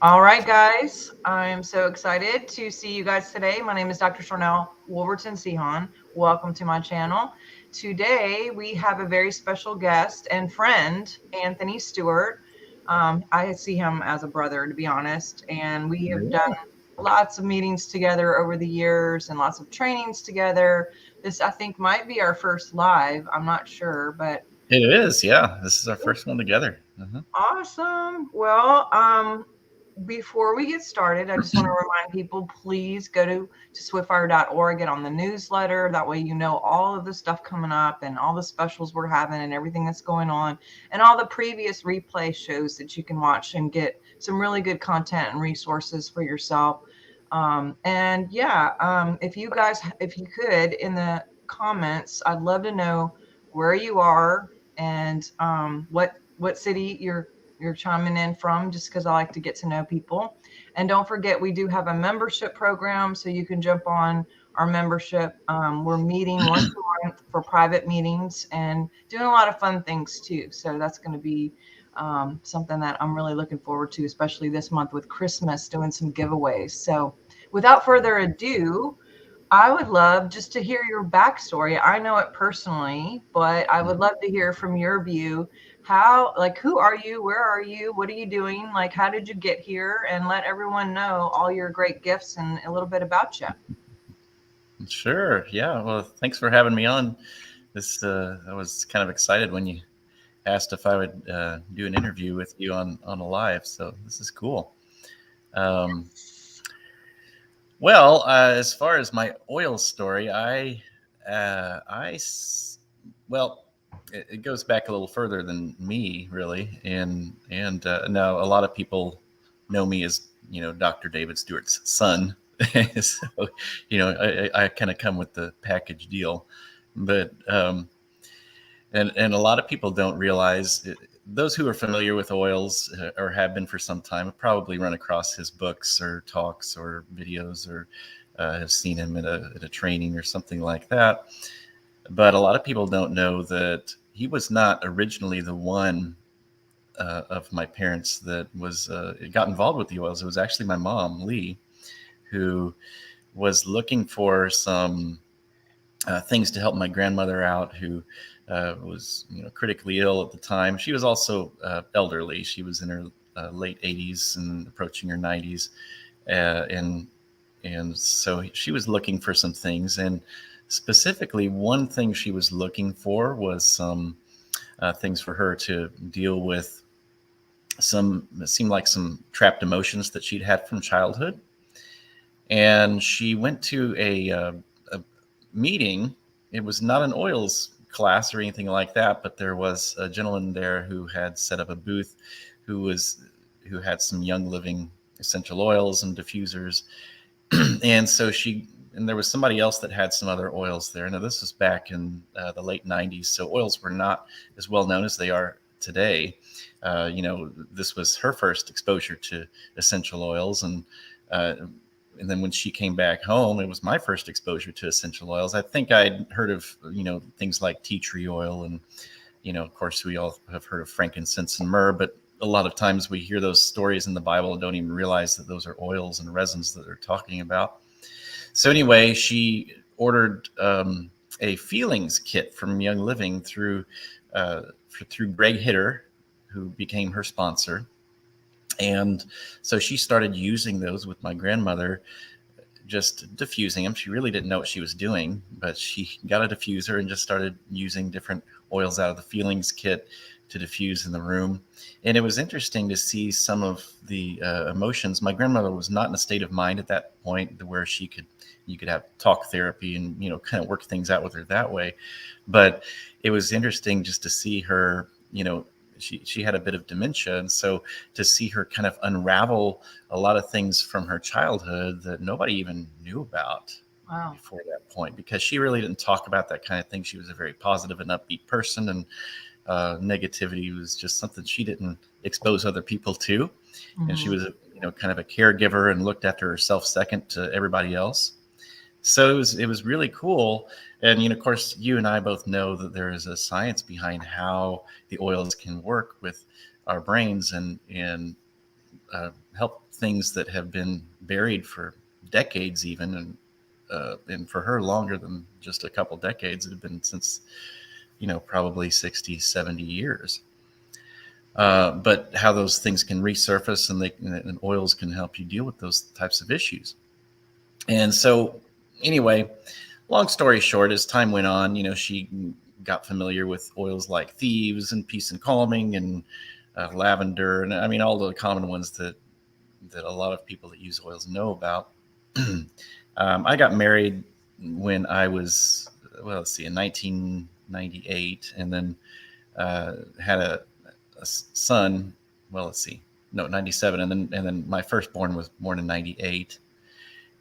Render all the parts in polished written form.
All right, guys. I'm so excited to see you guys today. My name is Dr. Sharnael Wolverton Sihon. Welcome to my channel. Today, we have a very special guest and friend, Anthony Stewart. I see him as a brother, to be honest, and we have done Yeah, lots of meetings together over the years and lots of trainings together. This, I think, might be our first live. I'm not sure, but it is. Yeah, this is our first one together. awesome. Well, before we get started, I just want to remind people, please go to swiftfire.org, get on the newsletter. That way you know all of the stuff coming up and all the specials we're having and everything that's going on and all the previous replay shows that you can watch and get some really good content and resources for yourself. And yeah, if you guys, if you could, in the comments, I'd love to know where you are and what city you're chiming in from, just because I like to get to know people. And don't forget, we do have a membership program, so you can jump on our membership. We're meeting once a month for private meetings and doing a lot of fun things too. So that's going to be something that I'm really looking forward to, especially this month with Christmas, doing some giveaways. So without further ado, I would love just to hear your backstory. I know it personally, but I would Mhm. love to hear from your view. How, like, who are you? Where are you? What are you doing? Like, how did you get here? And let everyone know all your great gifts and a little bit about you. Sure. Yeah. Well, thanks for having me on. I was kind of excited when you asked if I would do an interview with you on a live. So this is cool. Um, as far as my oil story, uh, I, s- well, it goes back a little further than me, really. And now a lot of people know me as Dr. David Stewart's son. So I kind of come with the package deal, but and a lot of people don't realize those who are familiar with oils or have been for some time have probably run across his books or talks or videos or have seen him at a training or something like that. But a lot of people don't know that he was not originally the one of my parents that was got involved with the oils. It was actually my mom, Lee, who was looking for some things to help my grandmother out, who was critically ill at the time. She was also elderly. She was in her late 80s and approaching her 90s, and so she was looking for some things. And specifically, one thing she was looking for was some things for her to deal with. Some it seemed like some trapped emotions that she'd had from childhood, and she went to a meeting. It was not an oils class or anything like that, but there was a gentleman there who had set up a booth, who was who had some Young Living essential oils and diffusers, and so she and there was somebody else that had some other oils there. Now this was back in the late '90s, so oils were not as well known as they are today. This was her first exposure to essential oils, uh, and then when she came back home, it was my first exposure to essential oils. I think I'd heard of things like tea tree oil, and of course, we all have heard of frankincense and myrrh, but a lot of times we hear those stories in the Bible and don't even realize that those are oils and resins that they're talking about. So anyway, she ordered a feelings kit from Young Living through Greg Hitter, who became her sponsor. And so she started using those with my grandmother, just diffusing them. She really didn't know what she was doing, but she got a diffuser and just started using different oils out of the feelings kit to diffuse in the room. And it was interesting to see some of the emotions. My grandmother was not in a state of mind at that point where you could have talk therapy and kind of work things out with her that way. But it was interesting just to see her. She had a bit of dementia, and so to see her kind of unravel a lot of things from her childhood that nobody even knew about Wow. before that point, because she really didn't talk about that kind of thing. She was a very positive and upbeat person, and negativity was just something she didn't expose other people to. And she Hmm. was, kind of a caregiver and looked after herself second to everybody else. So it was really cool. And of course, you and I both know that there is a science behind how the oils can work with our brains and help things that have been buried for decades, even, and for her longer than just a couple decades. It had been since, probably 60, 70 years. But how those things can resurface, and oils can help you deal with those types of issues. And so, anyway, long story short, as time went on, she got familiar with oils like thieves and peace and calming and lavender, and I mean all the common ones that a lot of people that use oils know about. I got married when I was, well, let's see, in 1998, and then had a son. Well, let's see, no, 97, and then my firstborn was born in 98.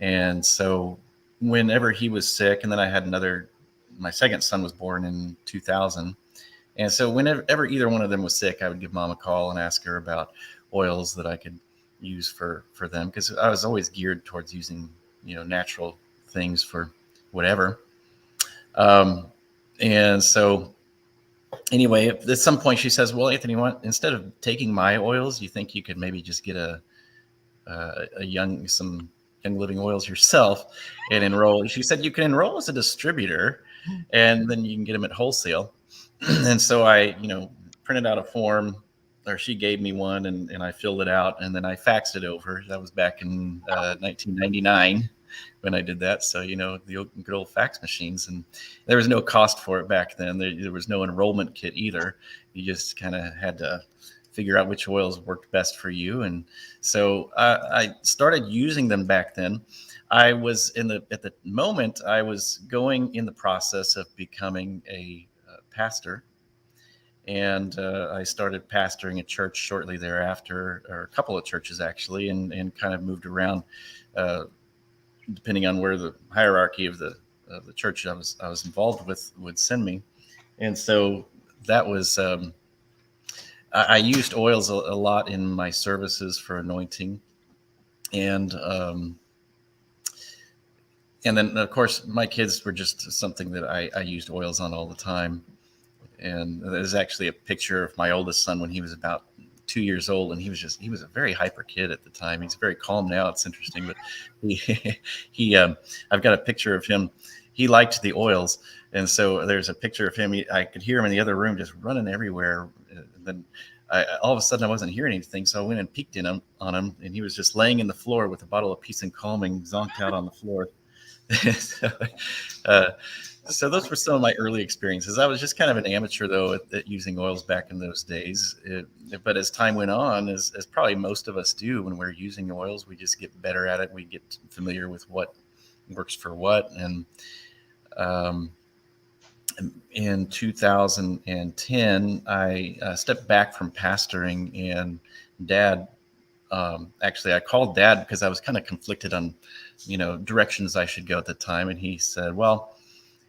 And so whenever he was sick, and then I had my second son was born in 2000. And so whenever either one of them was sick, I would give mom a call and ask her about oils that I could use for them, because I was always geared towards using, natural things for whatever. And so anyway, at some point she says, well, Anthony, instead of taking my oils, you think you could maybe just get some Young Living oils yourself and enroll? She said you can enroll as a distributor, and then you can get them at wholesale. And so I, printed out a form, or she gave me one, and I filled it out, and then I faxed it over. That was back in 1999 when I did that. So, the good old fax machines, and there was no cost for it back then. There was no enrollment kit either. You just kind of had to figure out which oils worked best for you. And so I started using them back then. I was at the moment, I was going in the process of becoming a pastor. And I started pastoring a church shortly thereafter, or a couple of churches actually, and kind of moved around depending on where the hierarchy of the church I was involved with would send me. And so that was I used oils a lot in my services for anointing, and then of course my kids were just something that I used oils on all the time. And there's actually a picture of my oldest son when he was about 2 years old, and he was a very hyper kid at the time. He's very calm now. It's interesting, but I've got a picture of him. He liked the oils, and so there's a picture of him. I could hear him in the other room just running everywhere. And then all of a sudden I wasn't hearing anything, so I went and peeked on him, and he was just laying in the floor with a bottle of Peace and Calming zonked out on the floor. So those were some of my early experiences. I was just kind of an amateur, though, at using oils back in those days. But as time went on, as probably most of us do when we're using oils, we just get better at it. We get familiar with what works for what. And in 2010, I stepped back from pastoring, and Dad, actually, I called Dad because I was kind of conflicted on, directions I should go at the time. And he said, well,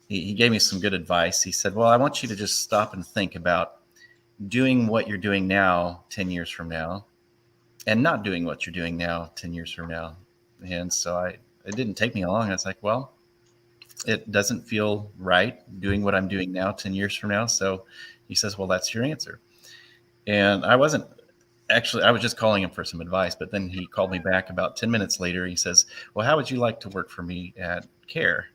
he gave me some good advice. He said, well, I want you to just stop and think about doing what you're doing now 10 years from now, and not doing what you're doing now 10 years from now. And so it didn't take me long. I was like, well, it doesn't feel right doing what I'm doing now 10 years from now. So he says, well, that's your answer. And I was just calling him for some advice, but then he called me back about 10 minutes later. He says, well, how would you like to work for me at CARE?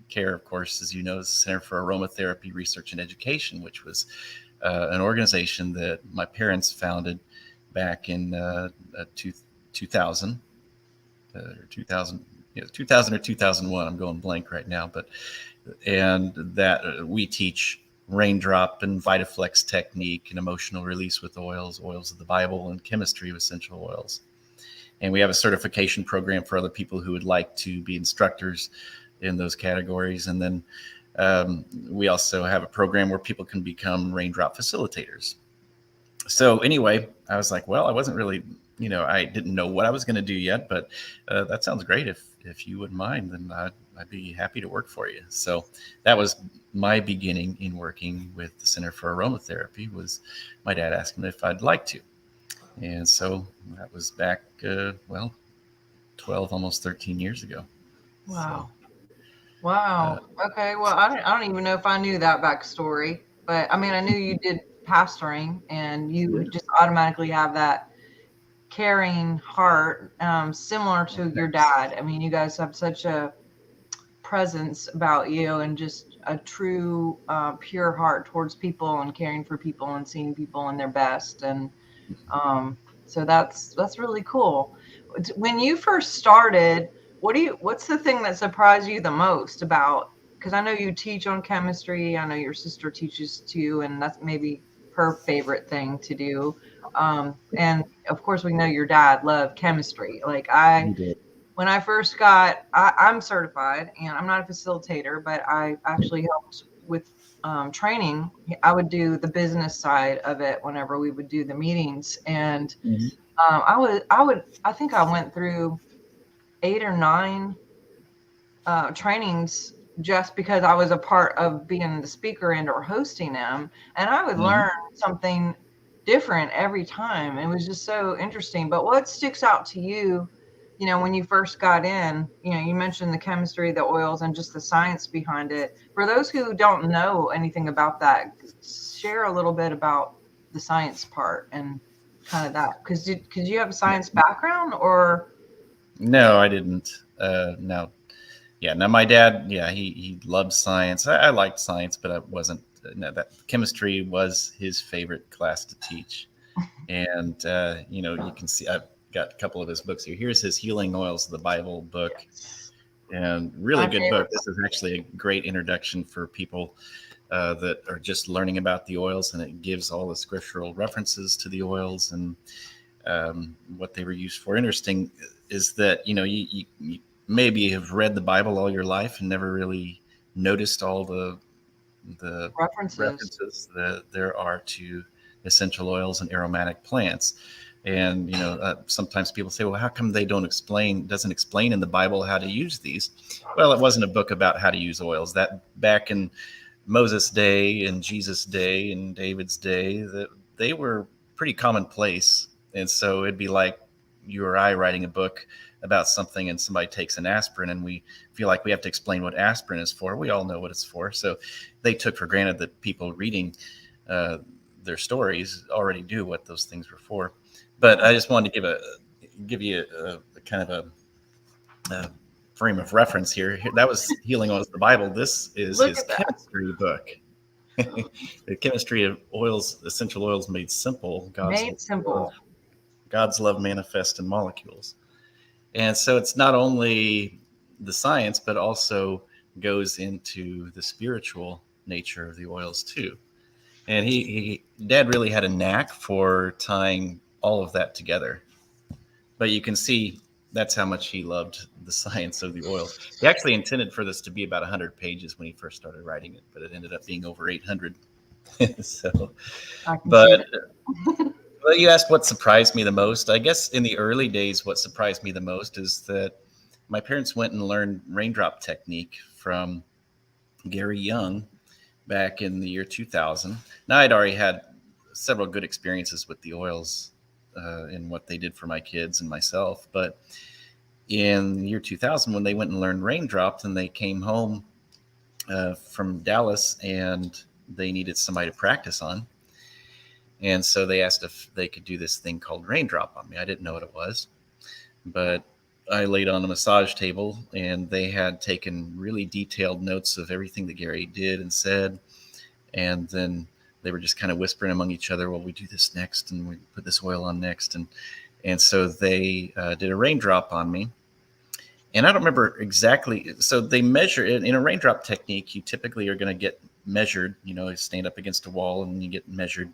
CARE, of course, as you know, is the Center for Aromatherapy Research and Education, which was an organization that my parents founded back in 2000, or 2000, 2000 or 2001. I'm going blank right now, and that we teach raindrop and Vitaflex technique and emotional release with oils of the Bible, and chemistry of essential oils. And we have a certification program for other people who would like to be instructors in those categories. And then we also have a program where people can become raindrop facilitators. So anyway, I was like, well, I wasn't really, I didn't know what I was going to do yet, but that sounds great. If you wouldn't mind, then I'd be happy to work for you. So that was my beginning in working with the Center for Aromatherapy. Was my dad asked me if I'd like to. And so that was back, 12, almost 13 years ago. Wow. So, wow. Okay. Well, I don't even know if I knew that backstory, but I mean, I knew you did pastoring, and you just automatically have that caring heart, similar to your dad. I mean, you guys have such a presence about you and just a true, pure heart towards people and caring for people and seeing people in their best. And so that's really cool. When you first started, what's the thing that surprised you the most about? Because I know you teach on chemistry. I know your sister teaches too, and that's maybe her favorite thing to do. And of course, we know your dad loved chemistry. Like He did. when I first got, I'm certified and I'm not a facilitator, but I actually helped with training. I would do the business side of it whenever we would do the meetings. And Mhm. I think I went through 8 or 9 trainings just because I was a part of being the speaker and or hosting them. And I would Mhm. learn something different every time. It was just so interesting. But what sticks out to you, when you first got in, you mentioned the chemistry, the oils, and just the science behind it. For those who don't know anything about that, share a little bit about the science part and kind of that. Because you have a science background or? No, I didn't. No. Yeah. Now my dad, yeah, he loved science. I liked science, but I wasn't. No, that chemistry was his favorite class to teach. And you can see I've got a couple of his books here. Here's his Healing Oils of the Bible book, and really My good book. favorite. This is actually a great introduction for people that are just learning about the oils, and it gives all the scriptural references to the oils and what they were used for. Interesting is that you maybe have read the Bible all your life and never really noticed all the References. references that there are to essential oils and aromatic plants. And sometimes people say, well, how come they doesn't explain in the Bible how to use these? Well, it wasn't a book about how to use oils. That back in Moses' day and Jesus' day and David's day, that they were pretty commonplace. And so it'd be like you or I writing a book about something and somebody takes an aspirin and we feel like we have to explain what aspirin is for. We all know what it's for. So they took for granted that people reading uh, their stories already knew what those things were for. But I just wanted to give you a kind of a frame of reference here. That was Healing Oils the Bible. This is Look his at that. chemistry book. The chemistry of oils, essential oils made simple. Made Love, simple. God's love manifest in molecules. And so it's not only the science, but also goes into the spiritual nature of the oils too. And Dad really had a knack for tying all of that together. But you can see that's how much he loved the science of the oils. He actually intended for this to be about 100 pages when he first started writing it, but it ended up being over 800. So, I can see but that. well, you asked what surprised me the most. I guess in the early days, what surprised me the most is that my parents went and learned raindrop technique from Gary Young back in the year 2000. Now, I'd already had several good experiences with the oils in what they did for my kids and myself. But in the year 2000, when they went and learned raindrop, and they came home from Dallas and they needed somebody to practice on. And so they asked if they could do this thing called raindrop on me. I didn't know what it was, but I laid on a massage table and they had taken really detailed notes of everything that Gary did and said. And then they were just kind of whispering among each other, well, we do this next and we put this oil on next. And so they did a raindrop on me. And I don't remember exactly. So they measure it in a raindrop technique. You typically are going to get measured, you stand up against a wall and you get measured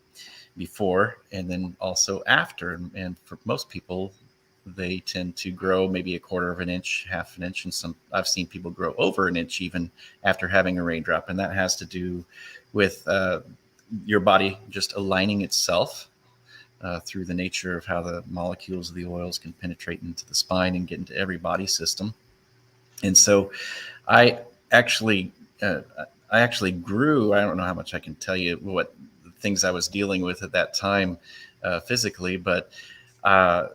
before and then also after. And for most people, they tend to grow maybe a quarter of an inch, half an inch, and some I've seen people grow over an inch even after having a raindrop, and that has to do with your body just aligning itself through the nature of how the molecules of the oils can penetrate into the spine and get into every body system. And so I actually uh, I actually grew. I don't know how much I can tell you what things I was dealing with at that time physically, uh,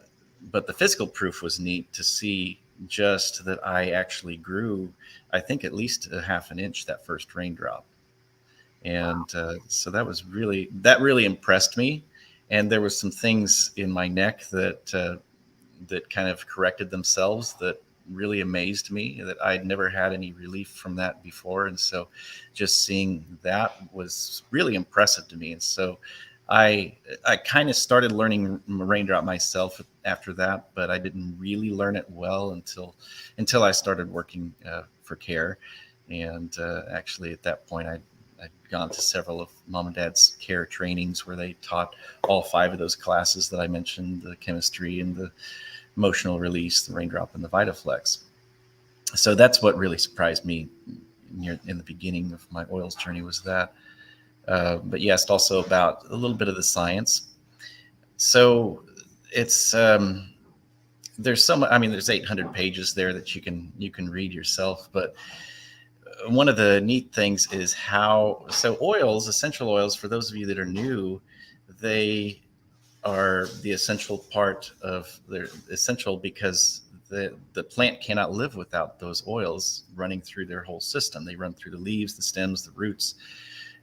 but the physical proof was neat to see just that I actually grew. I think at least a half an inch that first raindrop, and so that really impressed me. And there was some things in my neck that kind of corrected themselves that really amazed me, that I'd never had any relief from that before. And so just seeing that was really impressive to me. And so I kind of started learning raindrop myself after that, but I didn't really learn it well until I started working for CARE. And actually, at that point, I'd gone to several of mom and dad's CARE trainings where they taught all 5 of those classes that I mentioned: the chemistry and the emotional release, the raindrop, and the Vitaflex. So that's what really surprised me in the beginning of my oils journey, was that. But you asked also about a little bit of the science. So it's there's some. I mean, there's 800 pages there that you can read yourself. But one of the neat things is how oils, essential oils, for those of you that are new, they are the essential part of they're essential because the plant cannot live without those oils running through their whole system. They run through the leaves, the stems, the roots,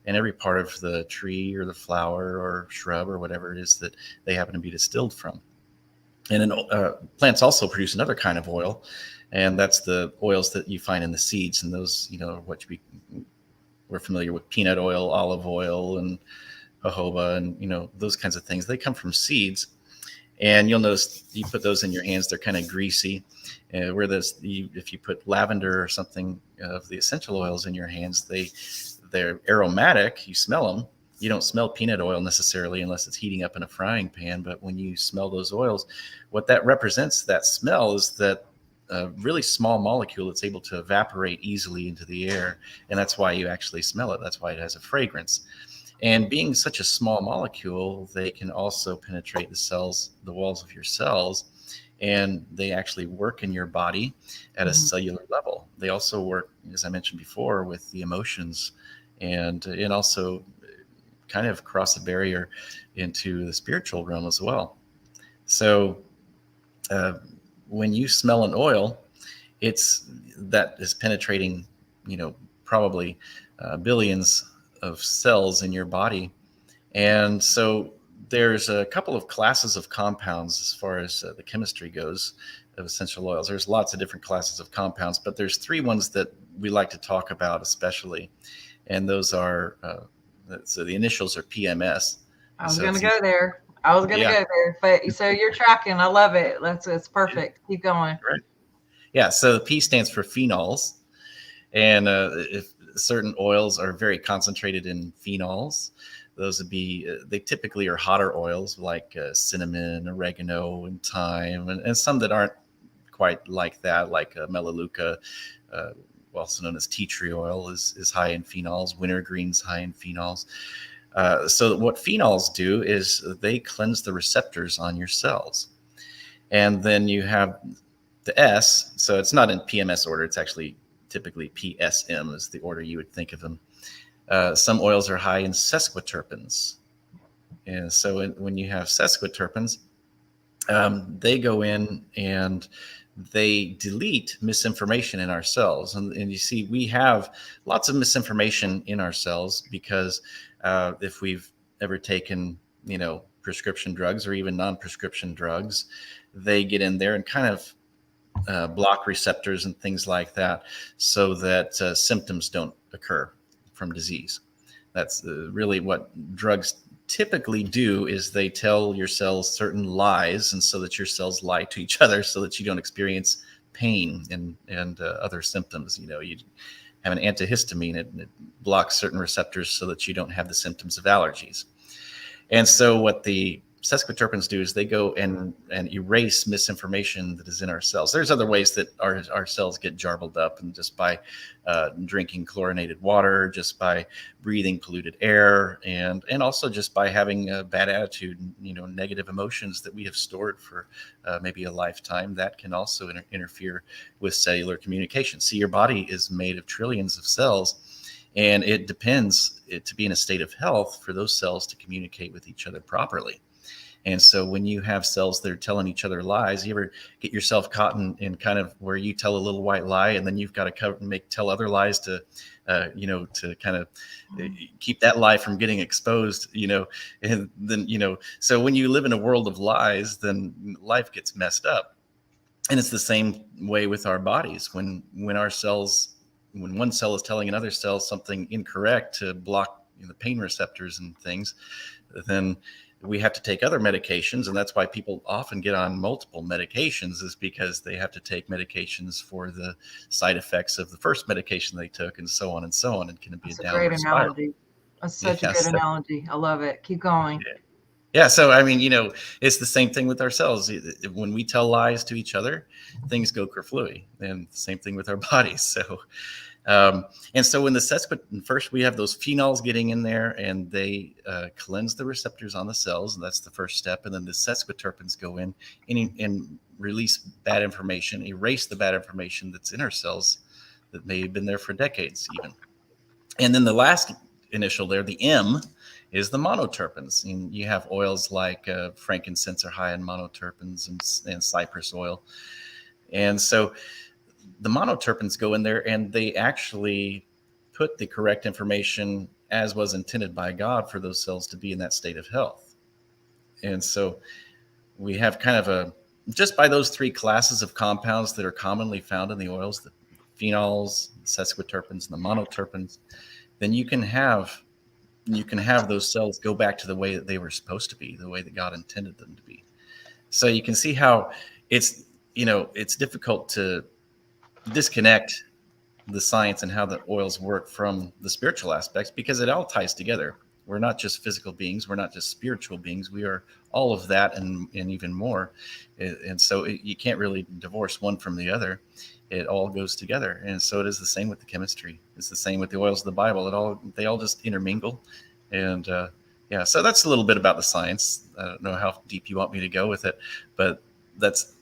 and every part of the tree or the flower or shrub or whatever it is that they happen to be distilled from. And then plants also produce another kind of oil, and that's the oils that you find in the seeds. And those, we're familiar with peanut oil, olive oil, and jojoba, and those kinds of things. They come from seeds, and you'll notice you put those in your hands, they're kind of greasy. If you put lavender or something of the essential oils in your hands, they're aromatic. You smell them. You don't smell peanut oil necessarily unless it's heating up in a frying pan. But when you smell those oils, what that represents, that smell, is that a really small molecule that's able to evaporate easily into the air. And that's why you actually smell it. That's why it has a fragrance. And being such a small molecule, they can also penetrate the walls of your cells, and they actually work in your body at a cellular level. They also work, as I mentioned before, with the emotions, and also kind of cross the barrier into the spiritual realm as well. So when you smell an oil, that is penetrating, probably billions of cells in your body. And so there's a couple of classes of compounds as far as the chemistry goes of essential oils. There's lots of different classes of compounds, but there's 3 ones that we like to talk about especially. And those are, so the initials are PMS. I was going to go there. Go there. But so you're tracking. I love it. It's perfect. Keep going. Right. Yeah. So the P stands for phenols. And if certain oils are very concentrated in phenols, those would be, they typically are hotter oils like cinnamon, oregano, and thyme, and some that aren't quite like that, like melaleuca, also known as tea tree oil, is high in phenols. Wintergreen's high in phenols. So what phenols do is they cleanse the receptors on your cells. And then you have the S, so it's not in PMS order, it's actually typically PSM is the order you would think of them. Some oils are high in sesquiterpenes. And so when you have sesquiterpenes, they go in and they delete misinformation in our cells. And you see, we have lots of misinformation in our cells because if we've ever taken, prescription drugs or even non-prescription drugs, they get in there and kind of block receptors and things like that so that symptoms don't occur from disease. That's really what drugs typically do, is they tell your cells certain lies, and so that your cells lie to each other so that you don't experience pain and other symptoms. You have an antihistamine, it blocks certain receptors so that you don't have the symptoms of allergies. And so what the sesquiterpenes do is they go and erase misinformation that is in our cells. There's other ways that our cells get jarbled up, and just by drinking chlorinated water, just by breathing polluted air, and also just by having a bad attitude, negative emotions that we have stored for maybe a lifetime, that can also interfere with cellular communication. See, your body is made of trillions of cells, and it depends to be in a state of health for those cells to communicate with each other properly. And so when you have cells that are telling each other lies, you ever get yourself caught in kind of where you tell a little white lie, and then you've got to tell other lies to, to kind of keep that lie from getting exposed, and then, so when you live in a world of lies, then life gets messed up. And it's the same way with our bodies. When one cell is telling another cell something incorrect to block the pain receptors and things, then we have to take other medications. And that's why people often get on multiple medications, is because they have to take medications for the side effects of the first medication they took, and so on and so on. And can be That's a a great downward spiral. analogy. That's such a Yeah, good so, analogy. I love it. Keep going. yeah. So, I mean, it's the same thing with ourselves. When we tell lies to each other, things go kerflooey, and same thing with our bodies. So, and so when first we have those phenols getting in there, and they cleanse the receptors on the cells, and that's the first step. And then the sesquiterpenes go in and release bad information, erase the bad information that's in our cells that may have been there for decades even. And then the last initial there, the M, is the monoterpenes. And you have oils like frankincense are high in monoterpenes, and cypress oil. And so the monoterpenes go in there, and they actually put the correct information as was intended by God for those cells to be in that state of health. And so we have kind of just by those three classes of compounds that are commonly found in the oils, the phenols, the sesquiterpenes, and the monoterpenes, then you can have those cells go back to the way that they were supposed to be, the way that God intended them to be. So you can see how it's difficult to disconnect the science and how the oils work from the spiritual aspects, because it all ties together. We're not just physical beings. We're not just spiritual beings. We are all of that and even more. And so you can't really divorce one from the other. It all goes together. And so it is the same with the chemistry. It's the same with the oils of the Bible. They all just intermingle. And yeah, so that's a little bit about the science. I don't know how deep you want me to go with it, but that's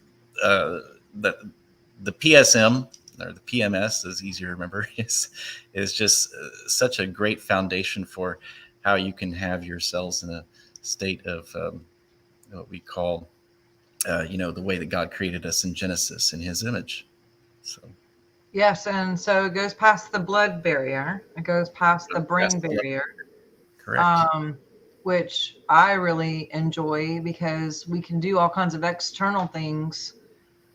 the PSM, or the PMS is easier to remember, is just such a great foundation for how you can have your cells in a state of what we call, the way that God created us in Genesis in His image. So. Yes, and so it goes past the blood barrier. It goes past the brain barrier. Correct. Which I really enjoy, because we can do all kinds of external things.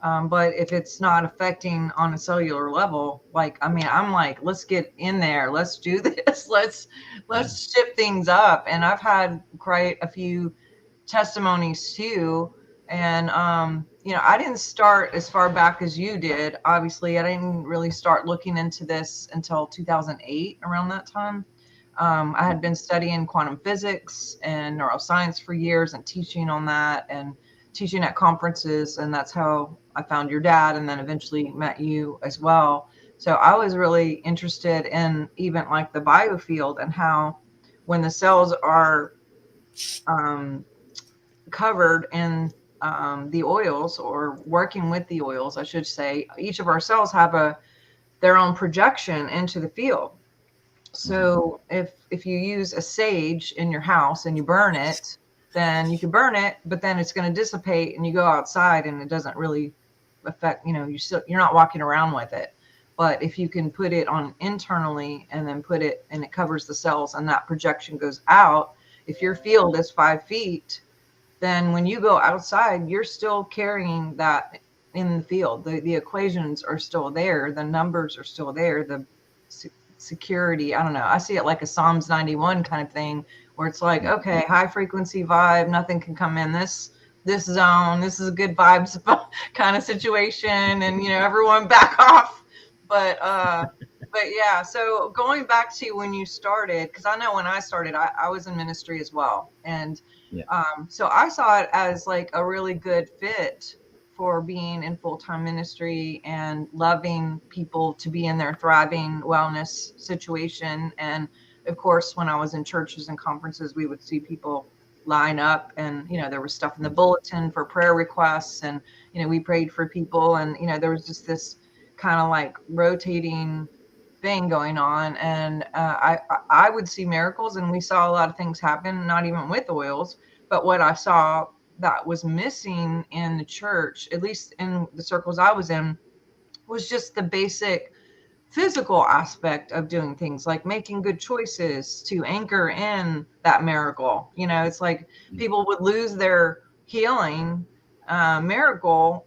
But if it's not affecting on a cellular level, I'm like, let's get in there. Let's do this. Let's ship things up. And I've had quite a few testimonies too. And, I didn't start as far back as you did. Obviously, I didn't really start looking into this until 2008, around that time. I had been studying quantum physics and neuroscience for years, and teaching on that, and teaching at conferences. And that's how I found your dad, and then eventually met you as well. So I was really interested in even like the biofield, and how when the cells are covered in the oils, or working with the oils, I should say, each of our cells have their own projection into the field. So if you use a sage in your house and you burn it, then you can burn it, but then it's going to dissipate, and you go outside and it doesn't really affect, you're not walking around with it. But if you can put it on internally, and then put it, and it covers the cells, and that projection goes out, if your field is 5 feet, then when you go outside, you're still carrying that in the field. The equations are still there. The numbers are still there. The security, I don't know. I see it like a Psalms 91 kind of thing, where it's like, okay, high frequency vibe, nothing can come in this zone. This is a good vibes kind of situation, and everyone back off. But yeah, so going back to when you started, because I know when I started, I was in ministry as well. And so I saw it as like a really good fit for being in full-time ministry and loving people to be in their thriving wellness situation. And of course, when I was in churches and conferences, we would see people line up, and there was stuff in the bulletin for prayer requests, and we prayed for people, and there was just this kind of like rotating thing going on. And I would see miracles, and we saw a lot of things happen, not even with oils, but what I saw that was missing in the church, at least in the circles I was in, was just the basic physical aspect of doing things like making good choices to anchor in that miracle. It's like people would lose their healing miracle.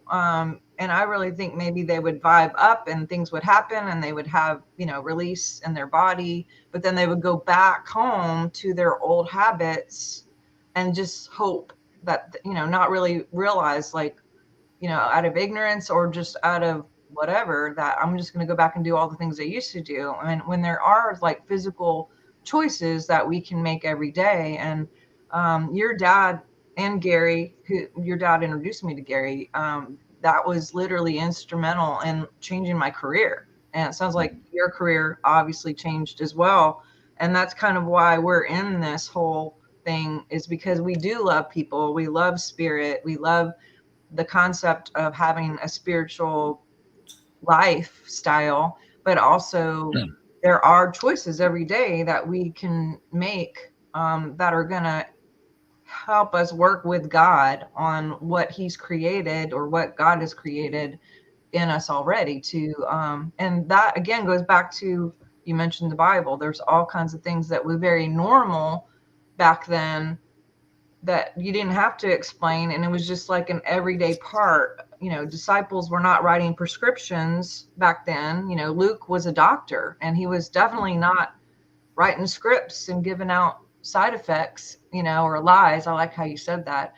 And I really think maybe they would vibe up and things would happen and they would have, release in their body, but then they would go back home to their old habits and just hope that, not really realize, like, out of ignorance or just out of whatever, that I'm just going to go back and do all the things I used to do. And when there are like physical choices that we can make every day. And your dad and Gary, who your dad introduced me to Gary, that was literally instrumental in changing my career. And it sounds like your career obviously changed as well. And that's kind of why we're in this whole thing, is because we do love people. We love spirit. We love the concept of having a spiritual lifestyle, but also there are choices every day that we can make that are going to help us work with God on what he's created, or what God has created in us already to and that again goes back to, you mentioned the Bible. There's all kinds of things that were very normal back then that you didn't have to explain, and it was just like an everyday part. Disciples were not writing prescriptions back then. Luke was a doctor, and he was definitely not writing scripts and giving out side effects, or lies. I like how you said that.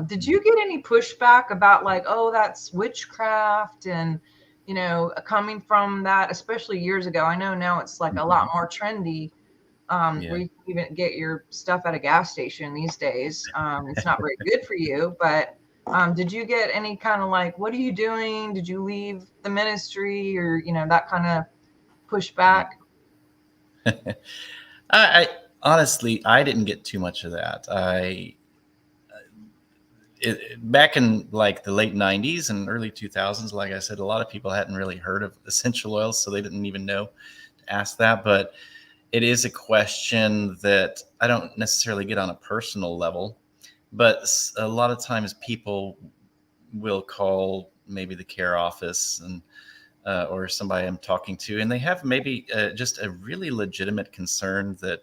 Did you get any pushback about, like, oh, that's witchcraft, and coming from that, especially years ago? I know now it's like a lot more trendy, where you can even get your stuff at a gas station these days. It's not very good for you, but did you get any kind of like, what are you doing? Did you leave the ministry, or, that kind of pushback? I honestly, I didn't get too much of that. Back in like the late 90s and early 2000s, like I said, a lot of people hadn't really heard of essential oils, so they didn't even know to ask that. But it is a question that I don't necessarily get on a personal level, but a lot of times people will call maybe the care office and or somebody I'm talking to, and they have maybe just a really legitimate concern that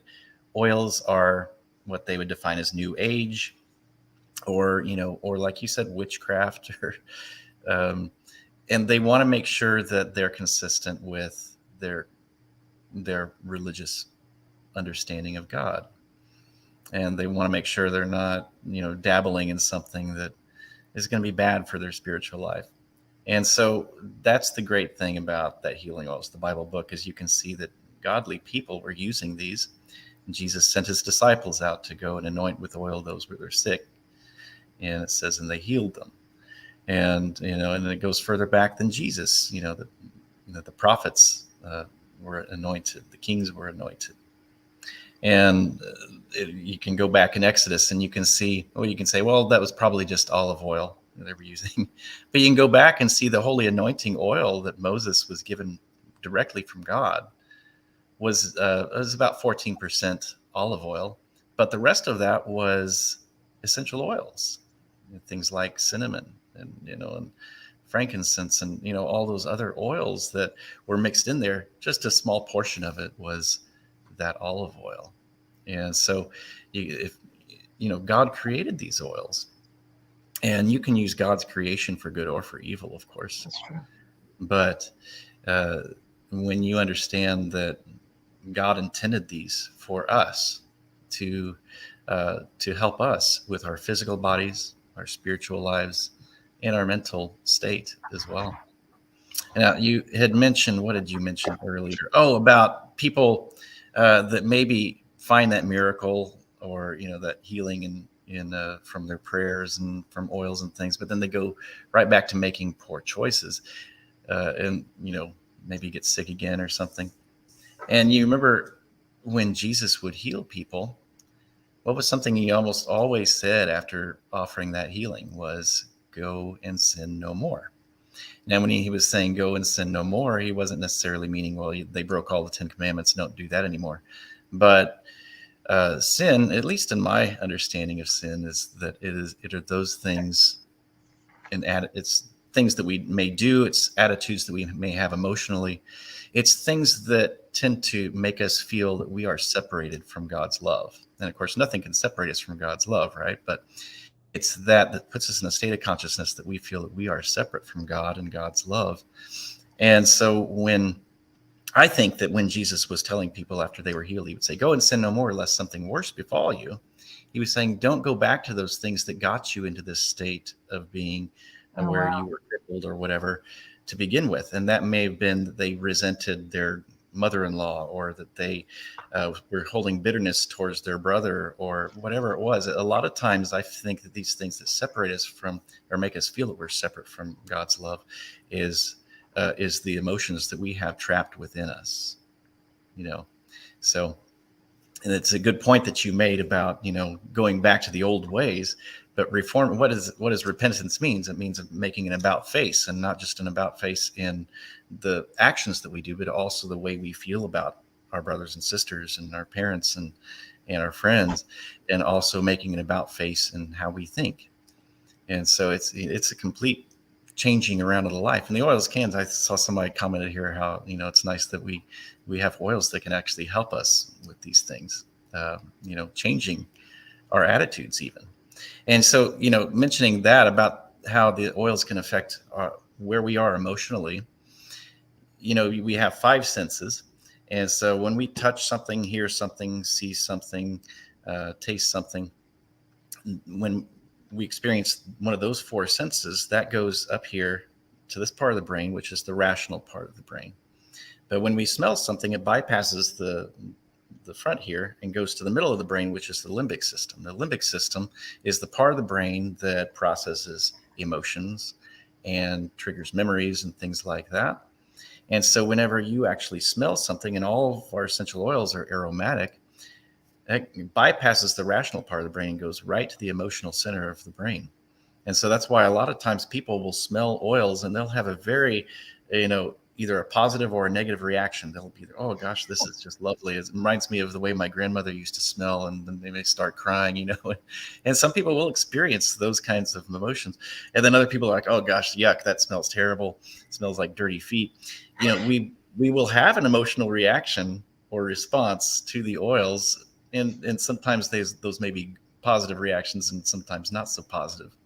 oils are what they would define as new age, or or like you said, witchcraft, or and they want to make sure that they're consistent with their religious understanding of God, and they want to make sure they're not dabbling in something that is going to be bad for their spiritual life. And so that's the great thing about that healing oils, the Bible book, is you can see that godly people were using these. And Jesus sent his disciples out to go and anoint with oil those who were sick. And it says, and they healed them. And, and it goes further back than Jesus. The prophets were anointed. The kings were anointed. And you can go back in Exodus and you can see, you can say, well, that was probably just olive oil they were using. But you can go back and see the holy anointing oil that Moses was given directly from God was about 14% olive oil. But the rest of that was essential oils, things like cinnamon and frankincense and all those other oils that were mixed in there. Just a small portion of it was that olive oil. And so if God created these oils, and you can use God's creation for good or for evil, of course. That's true. But when you understand that God intended these for us to help us with our physical bodies, our spiritual lives, and our mental state as well. Now, you had mentioned, what did you mention earlier? Oh, about people that maybe find that miracle or that healing in from their prayers and from oils and things, but then they go right back to making poor choices, and maybe get sick again or something. And you remember when Jesus would heal people, what was something he almost always said after offering that healing was, "Go and sin no more." Now, when he was saying go and sin no more, he wasn't necessarily meaning, well, they broke all the 10 commandments, don't do that anymore. But Sin, at least in my understanding of sin, is that it are those things, and it's things that we may do, it's attitudes that we may have emotionally, it's things that tend to make us feel that we are separated from God's love. And of course, nothing can separate us from God's love, right? But it's that puts us in a state of consciousness that we feel that we are separate from God and God's love. And so when I think that when Jesus was telling people after they were healed, he would say, "Go and sin no more, lest something worse befall you." He was saying, don't go back to those things that got you into this state of being Oh, where wow. you were crippled or whatever to begin with. And that may have been that they resented their mother-in-law, or that they were holding bitterness towards their brother, or whatever it was. A lot of times I think that these things that separate us from, or make us feel that we're separate from God's love, is the emotions that we have trapped within us, you know. So, and it's a good point that you made about, going back to the old ways. But reform, what does repentance means? It means making an about face, and not just an about face in the actions that we do, but also the way we feel about our brothers and sisters and our parents and our friends, and also making an about face in how we think. And so it's a complete changing around of the life. And the oils cans, I saw somebody commented here how it's nice that we have oils that can actually help us with these things, changing our attitudes even. And so mentioning that about how the oils can affect where we are emotionally. We have five senses, and so when we touch something, hear something, see something, taste something, when we experience one of those four senses, that goes up here to this part of the brain, which is the rational part of the brain. But when we smell something, it bypasses the front here and goes to the middle of the brain, which is the limbic system. The limbic system is the part of the brain that processes emotions and triggers memories and things like that. And so whenever you actually smell something, and all of our essential oils are aromatic, that bypasses the rational part of the brain and goes right to the emotional center of the brain. And so that's why a lot of times people will smell oils and they'll have a very, either a positive or a negative reaction. They'll be, oh gosh, this is just lovely. It reminds me of the way my grandmother used to smell, and then they may start crying, And some people will experience those kinds of emotions. And then other people are like, oh gosh, yuck, that smells terrible. It smells like dirty feet. We will have an emotional reaction or response to the oils. And sometimes those may be positive reactions, and sometimes not so positive.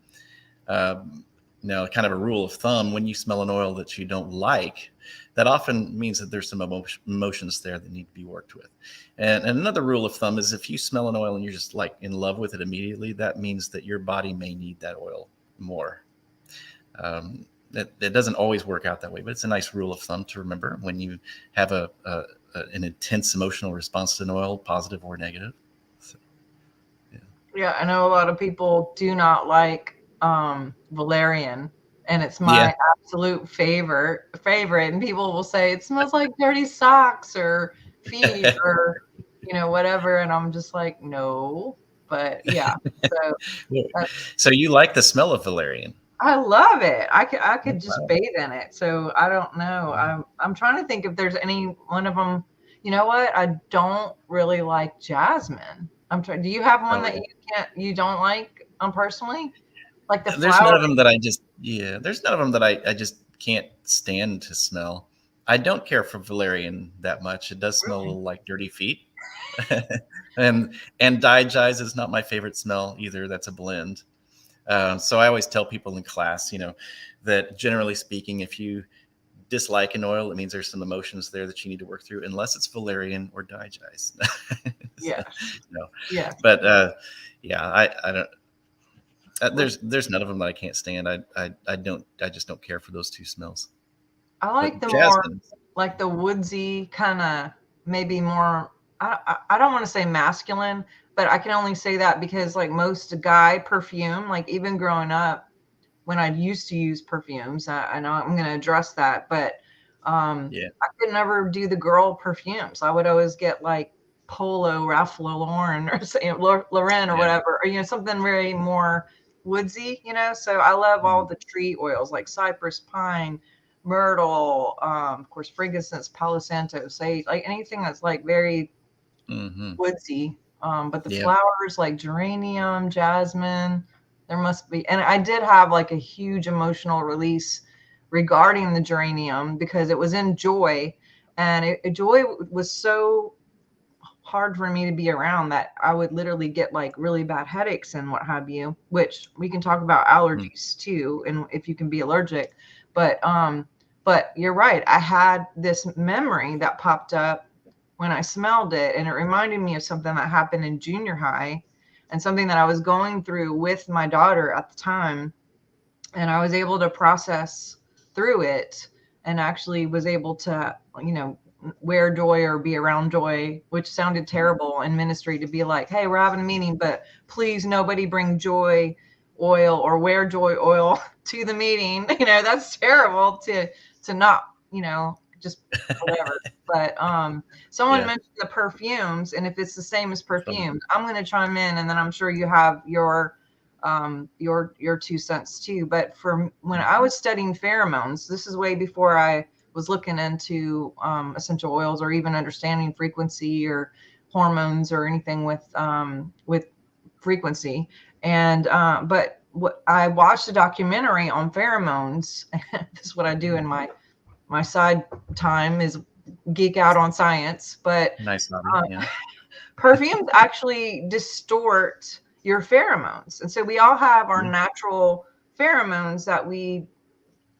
Now, kind of a rule of thumb, when you smell an oil that you don't like, that often means that there's some emotions there that need to be worked with. And another rule of thumb is if you smell an oil and you're just like in love with it immediately, that means that your body may need that oil more. It doesn't always work out that way, but it's a nice rule of thumb to remember when you have an intense emotional response to an oil, positive or negative. So, Yeah, I know a lot of people do not like valerian, and it's yeah. my absolute favorite. And people will say it smells like dirty socks or feet or whatever, and I'm just like, no. But yeah, so that's, So you like the smell of valerian? I love it. I could just Wow. bathe in it. So I don't know. I'm trying to think if there's any one of them. You know what? I don't really like jasmine. I'm trying. Do you have one Oh, that yeah. you don't like personally? Like the There's flower? none of them that there's none of them that I just can't stand to smell. I don't care for valerian that much. It does smell a Really? little like dirty feet. And Digize is not my favorite smell either. That's a blend. So I always tell people in class, that generally speaking, if you dislike an oil, it means there's some emotions there that you need to work through, unless it's valerian or Digize. So, Yes. no. Yes. But yeah, I don't. With There's none of them that I can't stand. I just don't care for those two smells. I like But the more jasmine, like the woodsy kind of, maybe more. I don't want to say masculine, but I can only say that because like most guy perfume, like even growing up when I used to use perfumes, I know I'm going to address that, but yeah, I could never do the girl perfumes. I would always get like Polo, Ralph Lauren, or say Lauren or yeah. whatever, or something very more woodsy. So I love all Mm. the tree oils like cypress, pine, myrtle, of course, frankincense, Palo Santo, sage, like anything that's like very Hmm. woodsy. But the Yep. flowers like geranium, jasmine, there must be. And I did have like a huge emotional release regarding the geranium because it was in Joy, and Joy was so hard for me to be around that I would literally get like really bad headaches and what have you, which we can talk about Mm. allergies too, and if you can be allergic. But you're right. I had this memory that popped up when I smelled it, and it reminded me of something that happened in junior high and something that I was going through with my daughter at the time. And I was able to process through it and actually was able to, wear joy or be around joy, which sounded terrible in ministry to be like, hey, we're having a meeting, but please nobody bring joy oil or wear joy oil to the meeting. That's terrible to not, just whatever. But someone Yeah. mentioned the perfumes, and if it's the same as Funny. perfumes, I'm going to chime in, and then I'm sure you have your 2 cents too. But for when I was studying pheromones, this is way before I was looking into essential oils or even understanding frequency or hormones or anything with frequency. And but what I watched a documentary on pheromones. This is what I do in my side time, is geek out on science. But Nice hobby. um, Yeah. perfumes actually distort your pheromones. And so we all have our Yeah. natural pheromones that we,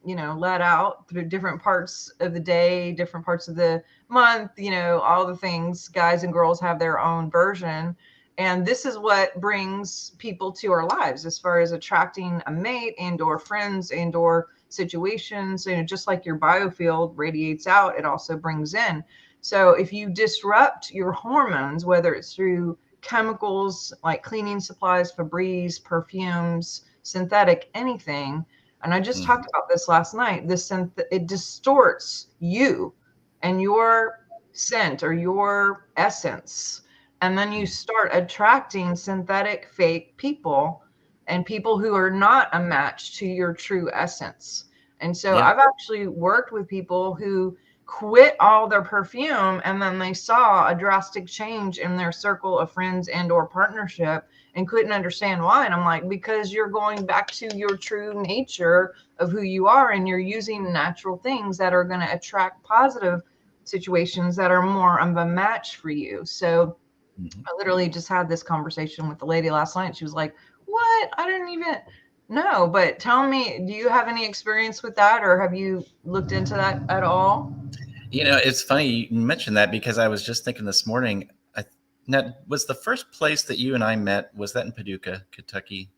let out through different parts of the day, different parts of the month, all the things. Guys and girls have their own version. And this is what brings people to our lives as far as attracting a mate and or friends and or situations. Just like your biofield radiates out, it also brings in. So if you disrupt your hormones, whether it's through chemicals like cleaning supplies, Febreze, perfumes, synthetic, anything, and I just Mhm. talked about this last night, it distorts you and your scent or your essence. And then you Mhm. start attracting synthetic fake people and people who are not a match to your true essence. And so Yeah. I've actually worked with people who quit all their perfume, and then they saw a drastic change in their circle of friends and or partnership and couldn't understand why. And I'm like, because you're going back to your true nature of who you are, and you're using natural things that are going to attract positive situations that are more of a match for you. So Mhm. I literally just had this conversation with the lady last night. She was like, what? I didn't even know. But tell me, do you have any experience with that, or have you looked into that at all? It's funny you mentioned that because I was just thinking this morning. That was the first place that you and I met. Was that in Paducah, Kentucky,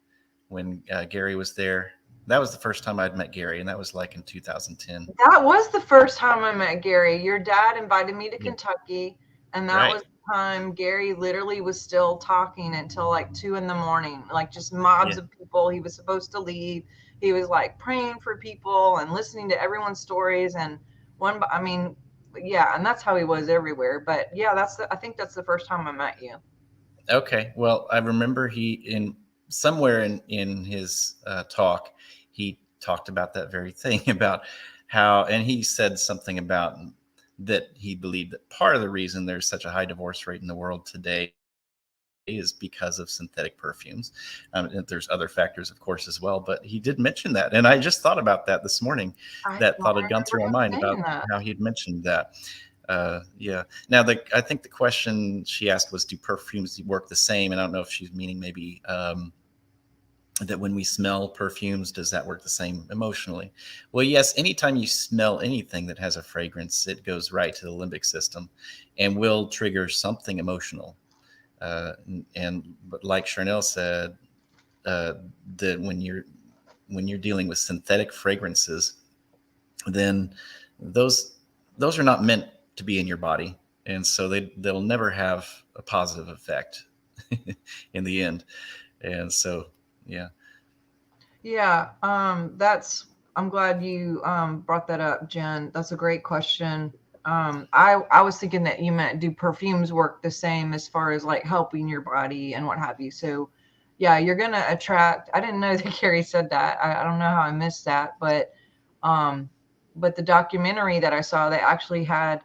when Gary was there? That was the first time I'd met Gary, and that was like in 2010. That was the first time I met Gary. Your dad invited me to Yeah. Kentucky, and that Right. was the time Gary literally was still talking until like 2 in the morning, like just mobs Yeah. of people. He was supposed to lead. He was like praying for people and listening to everyone's stories. And I mean, yeah, and that's how he was everywhere. But yeah, I think that's the first time I met you. Okay. Well, I remember he in somewhere in his talk, he talked about that very thing about how, and he said something about that he believed that part of the reason there's such a high divorce rate in the world today is because of synthetic perfumes. And there's other factors, of course, as well. But he did mention that, and I just thought about that this morning. I That don't thought had gone remember through my him mind saying about that. how he'd mentioned that. Yeah. Now, I think the question she asked was, "Do perfumes work the same?" And I don't know if she's meaning maybe that when we smell perfumes, does that work the same emotionally? Well, yes. Anytime you smell anything that has a fragrance, it goes right to the limbic system, and will trigger something emotional. But like Sharnael said, uh, that when you're dealing with synthetic fragrances, then those those are not meant to be in your body, and so they'll never have a positive effect in the end. And so, yeah. Yeah, I'm glad you brought that up, Jen. That's a great question. I was thinking that you meant, do perfumes work the same as far as like helping your body and what have you? So yeah, you're gonna attract. I didn't know that Carrie said that. I don't know how I missed that, um, but the documentary that I saw, they actually had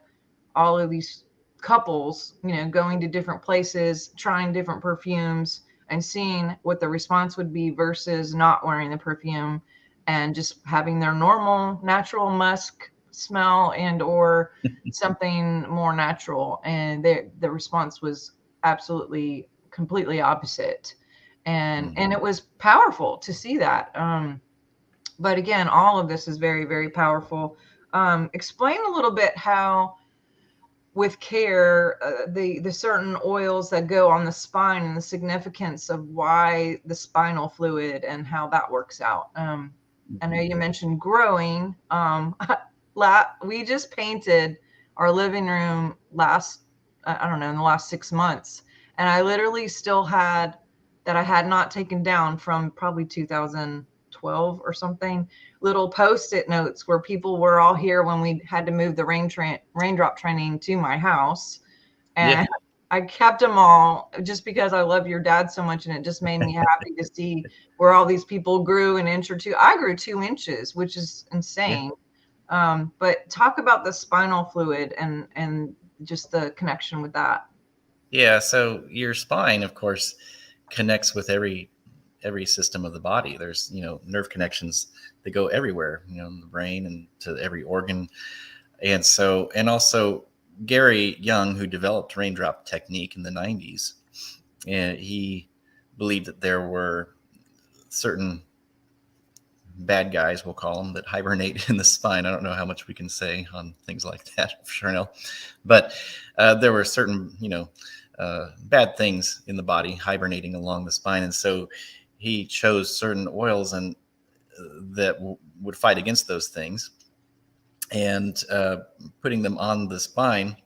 all of these couples, going to different places, trying different perfumes, and seeing what the response would be versus not wearing the perfume and just having their normal natural musk smell and or something more natural. And the response was absolutely completely opposite. And it was powerful to see that. But again, all of this is very, very powerful. Explain a little bit how, with care, the certain oils that go on the spine and the significance of why the spinal fluid and how that works out. I know you mentioned growing. We just painted our living room I don't know, in the last 6 months, and I literally still had that I had not taken down from probably 2012 or something, little post-it notes where people were all here when we had to move the raindrop training to my house. Yeah. And I kept them all just because I love your dad so much, and it just made me happy to see where all these people grew an inch or two. I grew 2 inches, which is Yeah. insane. But talk about the spinal fluid and just the connection with that. Yeah. So your spine, of course, connects with every system of the body. There's nerve connections that go everywhere, in the brain and to every organ. And also Gary Young, who developed raindrop technique in the 90s, and he believed that there were certain bad guys, we'll call them, that hibernate in the spine. I don't know how much we can say on things like that, Sharnael, but there were certain, bad things in the body hibernating along the spine. And so he chose certain oils and that would fight against those things. And putting them on the spine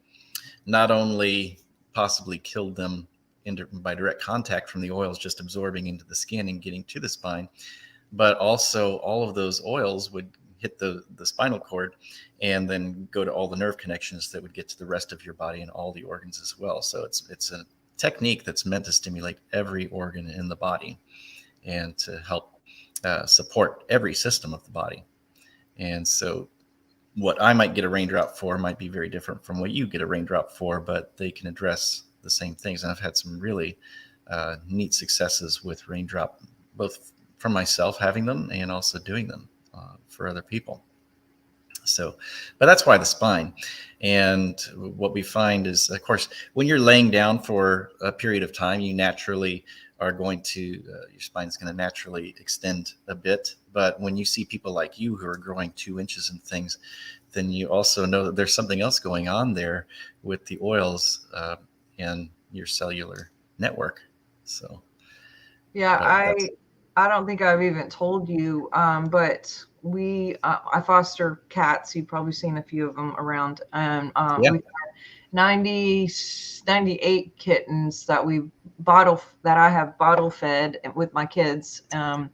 not only possibly killed them by direct contact from the oils just absorbing into the skin and getting to the spine, but also all of those oils would hit the spinal cord and then go to all the nerve connections that would get to the rest of your body and all the organs as well. So it's a technique that's meant to stimulate every organ in the body and to help support every system of the body. And so what I might get a raindrop for might be very different from what you get a raindrop for, but they can address the same things. And I've had some really neat successes with raindrop, both for myself having them and also doing them for other people. So, but that's why the spine. And what we find is, of course, when you're laying down for a period of time, you naturally are going to, your spine is going to naturally extend a bit. But when you see people like you who are growing 2 inches and things, then you also know that there's something else going on there with the oils and your cellular network. So, Yeah, that's, I don't think I've even told you, but I foster cats. You've probably seen a few of them around, and yeah, we've had 98 kittens that I have bottle fed with my kids, and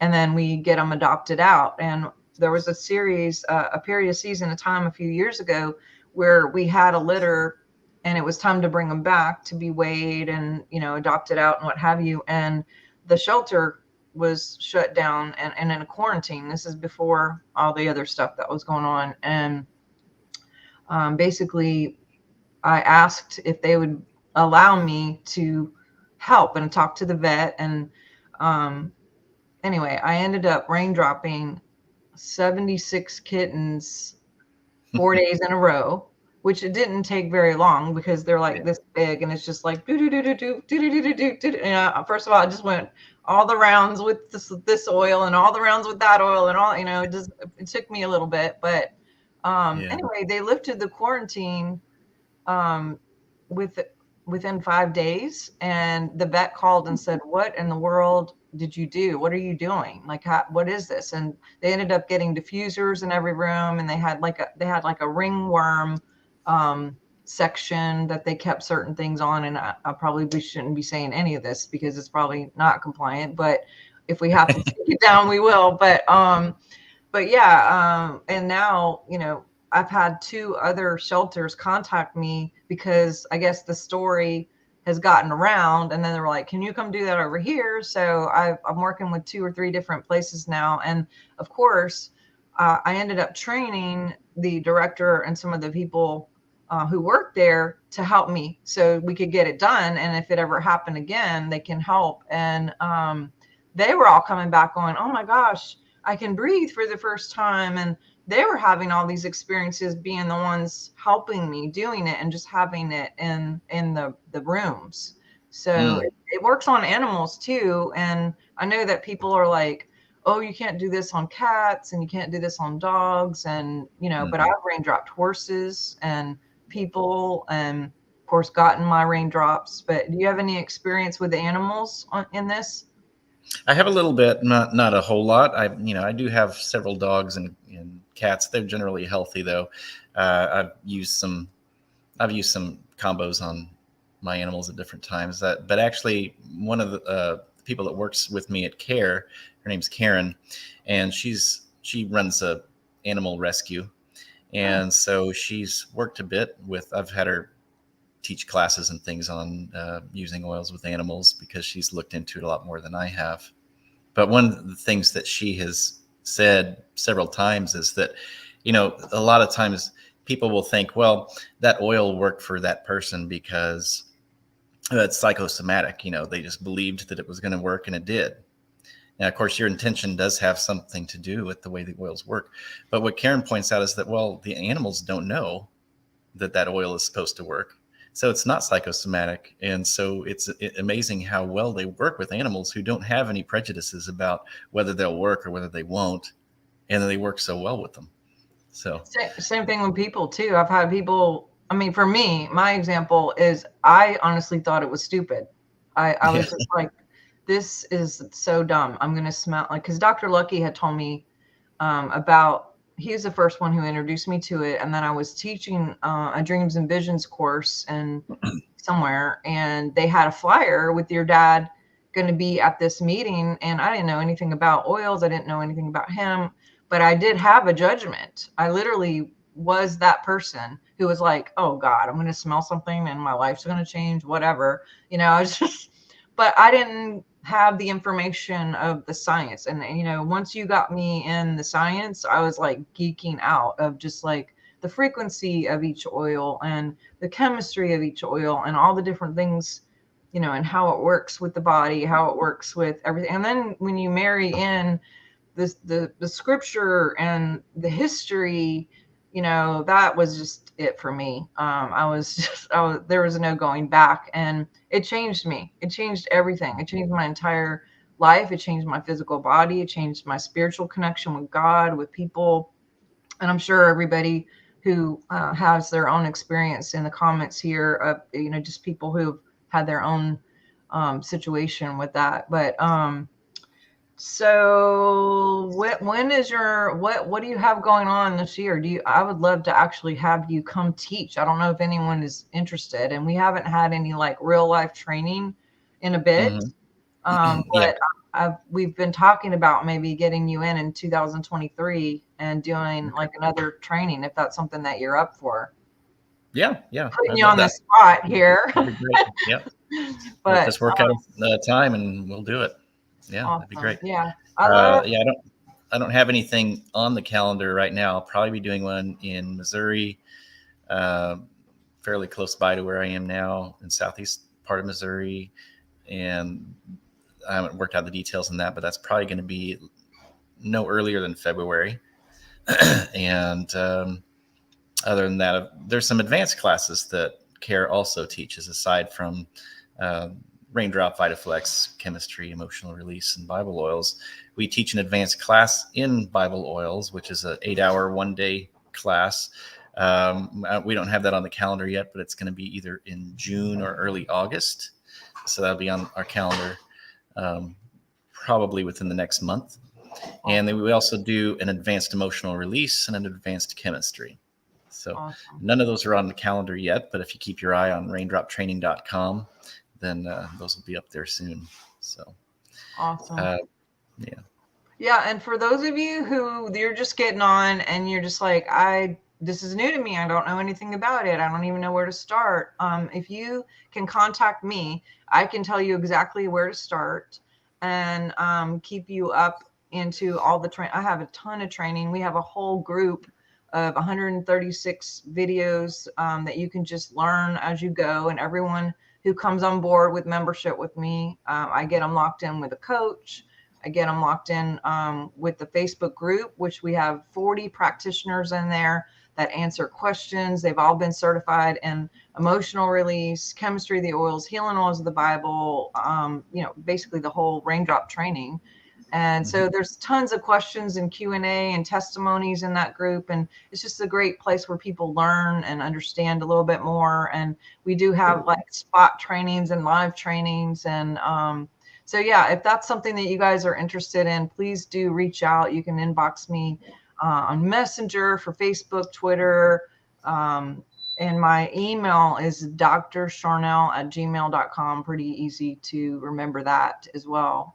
then we get them adopted out. And there was a period of season, a time a few years ago where we had a litter, and it was time to bring them back to be weighed and adopted out and what have you. And the shelter was shut down and in a quarantine. This is before all the other stuff that was going on. And basically, I asked if they would allow me to help and talk to the vet. And anyway, I ended up raindropping 76 kittens 4 days in a row, which it didn't take very long because they're like yeah, this big, and it's just like do do do do do do do do do do. And first of all, I just went all the rounds with this oil and all the rounds with that oil and all. It took me a little bit, but yeah. anyway, they lifted the quarantine um, with within 5 days, and the vet called and said, "What in the world did you do? What are you doing? Like, what is this?" And they ended up getting diffusers in every room, and they had like a ringworm section that they kept certain things on. And I probably shouldn't be saying any of this because it's probably not compliant, but if we have to take it down, we will. But yeah, and now, I've had 2 other shelters contact me because I guess the story has gotten around, and then they were like, "Can you come do that over here?" So I'm working with 2 or 3 different places now, and of course, I ended up training the director and some of the people who worked there to help me so we could get it done. And if it ever happened again, they can help. And they were all coming back going, oh my gosh, I can breathe for the first time. And they were having all these experiences being the ones helping me doing it and just having it in the rooms. So it works on animals too. And I know that people are like, oh, you can't do this on cats and you can't do this on dogs. And, but I've raindropped horses and people and of course gotten my raindrops. But do you have any experience with the animals in this? I have a little bit, not a whole lot. I do have several dogs and cats. They're generally healthy though. I've used some combos on my animals at different times. But actually, one of the people that works with me at Care, her name's Karen, and she runs a animal rescue, and so she's worked a bit with. I've had her teach classes and things on using oils with animals because she's looked into it a lot more than I have. But one of the things that she has said several times is that, a lot of times people will think, well, that oil worked for that person because it's psychosomatic. They just believed that it was going to work and it did. Now, of course, your intention does have something to do with the way the oils work. But what Karen points out is that, well, the animals don't know that oil is supposed to work. So it's not psychosomatic. And so it's amazing how well they work with animals who don't have any prejudices about whether they'll work or whether they won't. And they work so well with them. So same thing with people too. I've had people, I mean, for me, my example is I honestly thought it was stupid. I was just like, this is so dumb. I'm going to smell like, because Dr. Lucky had told me he was the first one who introduced me to it. And then I was teaching a dreams and visions course and somewhere, and they had a flyer with your dad going to be at this meeting. And I didn't know anything about oils. I didn't know anything about him, but I did have a judgment. I literally was that person who was like, oh God, I'm going to smell something and my life's going to change, whatever. I was just, but I didn't have the information of the science. And, once you got me in the science, I was like geeking out of just like the frequency of each oil and the chemistry of each oil and all the different things, and how it works with the body, how it works with everything. And then when you marry in the scripture and the history, that was just it for me. There was no going back, and it changed me. It changed everything. It changed my entire life. It changed my physical body. It changed my spiritual connection with God, with people. And I'm sure everybody who has their own experience in the comments here of, just people who've had their own situation with that. But so when is what do you have going on this year? I would love to actually have you come teach. I don't know if anyone is interested, and we haven't had any like real life training in a bit. But we've been talking about maybe getting you in 2023 and doing like another training, if that's something that you're up for. Yeah. Putting you on the spot here. That'd be great. Yep. But just work out a time and we'll do it. Yeah, awesome. That'd be great. Yeah. I don't have anything on the calendar right now. I'll probably be doing one in Missouri, fairly close by to where I am now in southeast part of Missouri. And I haven't worked out the details on that, but that's probably going to be no earlier than February. And other than that, there's some advanced classes that Care also teaches aside from Raindrop, Vitaflex, chemistry, emotional release, and Bible oils. We teach an advanced class in Bible oils, which is an 8-hour, 1-day class. We don't have that on the calendar yet, but it's going to be either in June or early August. So that'll be on our calendar probably within the next month. And then we also do an advanced emotional release and an advanced chemistry. So none of those are on the calendar yet, but if you keep your eye on raindroptraining.com, then those will be up there soon. So awesome. Yeah. And for those of you who you're just getting on and you're just like, this is new to me. I don't know anything about it. I don't even know where to start. If you can contact me, I can tell you exactly where to start and keep you up into all the training. I have a ton of training. We have a whole group of 136 videos that you can just learn as you go. And everyone who comes on board with membership with me, I get them locked in with a coach. I get them locked in with the Facebook group, which we have 40 practitioners in there that answer questions. They've all been certified in emotional release, chemistry of the oils, healing oils of the Bible, basically the whole raindrop training. And so there's tons of questions and Q&A and testimonies in that group. And it's just a great place where people learn and understand a little bit more. And we do have like spot trainings and live trainings. And so, yeah, if that's something that you guys are interested in, please do reach out. You can inbox me on Messenger for Facebook, Twitter. And my email is drsharnael@gmail.com. Pretty easy to remember that as well.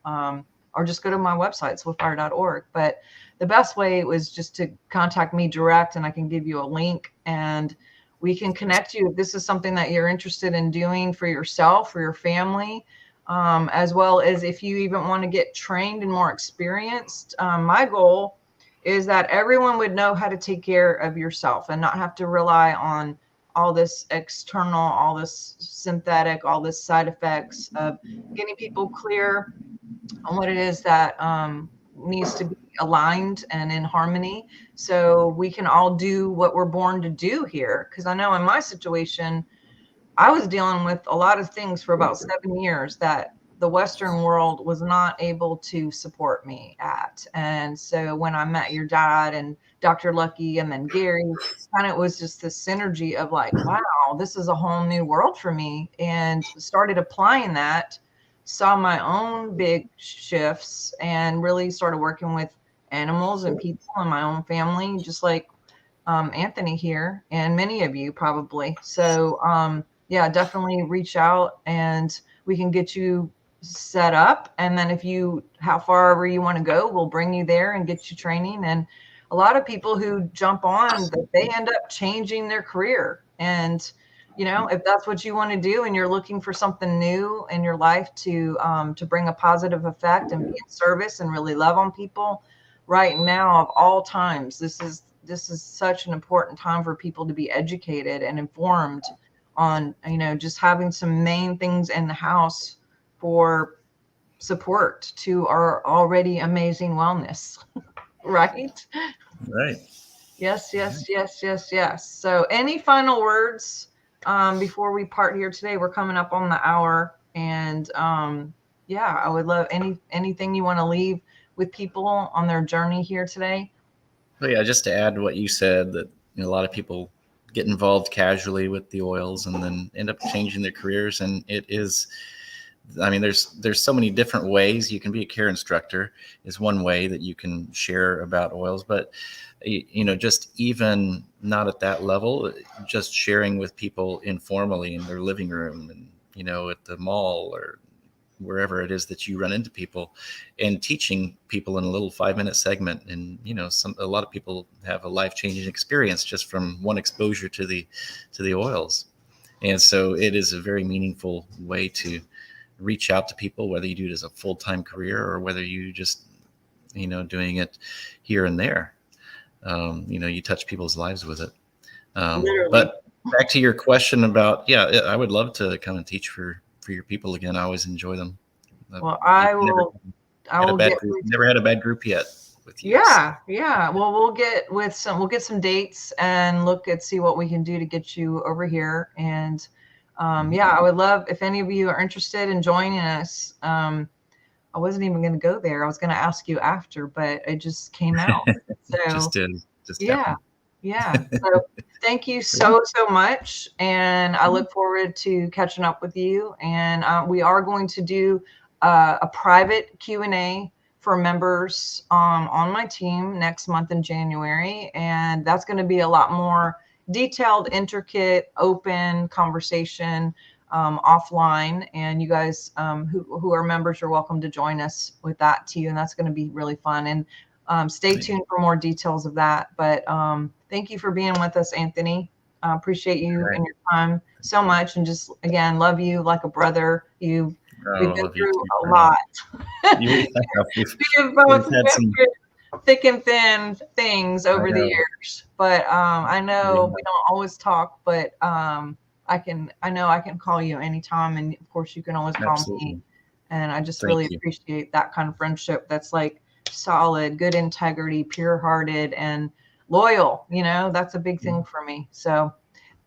Or just go to my website, swiftfire.org. But the best way was just to contact me direct, and I can give you a link and we can connect you if this is something that you're interested in doing for yourself, for your family, as well as if you even want to get trained and more experienced. My goal is that everyone would know how to take care of yourself and not have to rely on all this external, all this synthetic, all this side effects of getting people clear on what it is that needs to be aligned and in harmony, so we can all do what we're born to do here. Because I know in my situation, I was dealing with a lot of things for about 7 years that the Western world was not able to support me at. And so when I met your dad and Dr. Lucky and then Gary, kind of was just this synergy of like, wow, this is a whole new world for me, and started applying that, saw my own big shifts, and really started working with animals and people in my own family, just like Anthony here and many of you probably. So yeah, definitely reach out and we can get you set up. And then if you, how far ever you want to go, we'll bring you there and get you training. And a lot of people who jump on, they end up changing their career. And if that's what you want to do and you're looking for something new in your life to bring a positive effect and be in service and really love on people, right now of all times, this is such an important time for people to be educated and informed on, just having some main things in the house for support to our already amazing wellness. Right? Right. Yes. So any final words before we part here today? We're coming up on the hour, and yeah, I would love anything you want to leave with people on their journey here today. Well, yeah, just to add what you said, that a lot of people get involved casually with the oils and then end up changing their careers. And it is, I mean, there's so many different ways. You can be a care instructor is one way that you can share about oils, but just even not at that level, just sharing with people informally in their living room and at the mall or wherever it is that you run into people, and teaching people in a little 5-minute segment. And a lot of people have a life-changing experience just from one exposure to the oils. And so it is a very meaningful way to reach out to people, whether you do it as a full-time career or whether you just doing it here and there. You touch people's lives with it. But back to your question about, I would love to come and teach for your people again. I always enjoy them. Well, I will Never had a bad group yet with you. Yeah. Well, we'll get some dates and see what we can do to get you over here. And I would love if any of you are interested in joining us. I wasn't even going to go there. I was going to ask you after, but it just came out. So happened. Yeah. So thank you so much. And I look forward to catching up with you. And we are going to do a private Q&A for members on my team next month in January. And that's going to be a lot more detailed, intricate, open conversation offline. And you guys who are members, you're welcome to join us with that too. And that's going to be really fun. And stay tuned for more details of that. But thank you for being with us, Anthony. Appreciate you and your time so much. And just, again, love you like a brother. We've been through a lot. We've both thick and thin things I over the know. years. But I know Yeah, we don't always talk, but I know I can call you anytime, and of course you can always call me. absolutely. And I just Thank really you. appreciate that kind of friendship that's like solid, good integrity, pure hearted, and loyal. That's a big thing for me. So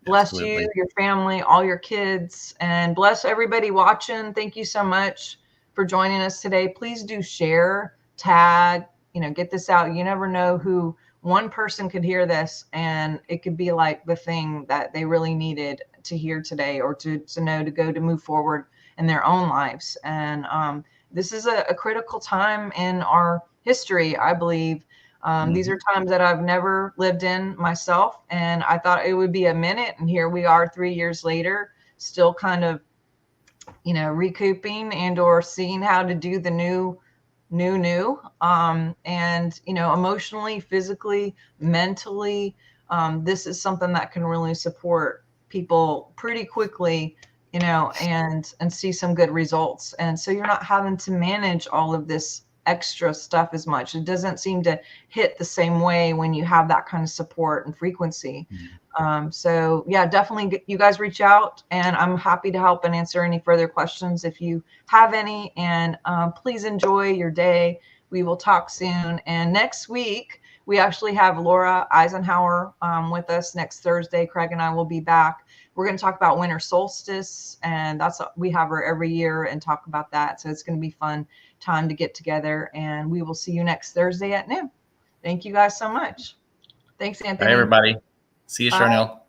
bless you, Absolutely. your family, all your kids, and bless everybody watching. Thank you so much for joining us today. Please do share, tag, get this out. You never know who one person could hear this, and it could be like the thing that they really needed to hear today, or to know, to move forward in their own lives. And this is a critical time in our history, I believe. These Hmm. are times that I've never lived in myself, and I thought it would be a minute, and here we are 3 years later, still kind of, recouping and or seeing how to do the new. And emotionally, physically, mentally, this is something that can really support people pretty quickly, and see some good results. And so you're not having to manage all of this extra stuff as much. It doesn't seem to hit the same way when you have that kind of support and frequency. So yeah, definitely you guys reach out, and I'm happy to help and answer any further questions if you have any. And please enjoy your day. We will talk soon. And next week, we actually have Laura Eisenhower with us next Thursday. Craig and I will be back. We're going to talk about winter solstice, and we have her every year and talk about that. So it's going to be fun time to get together. And we will see you next Thursday at noon. Thank you guys so much. Thanks, Bye, Anthony. everybody. See you, Bye. Sharnael.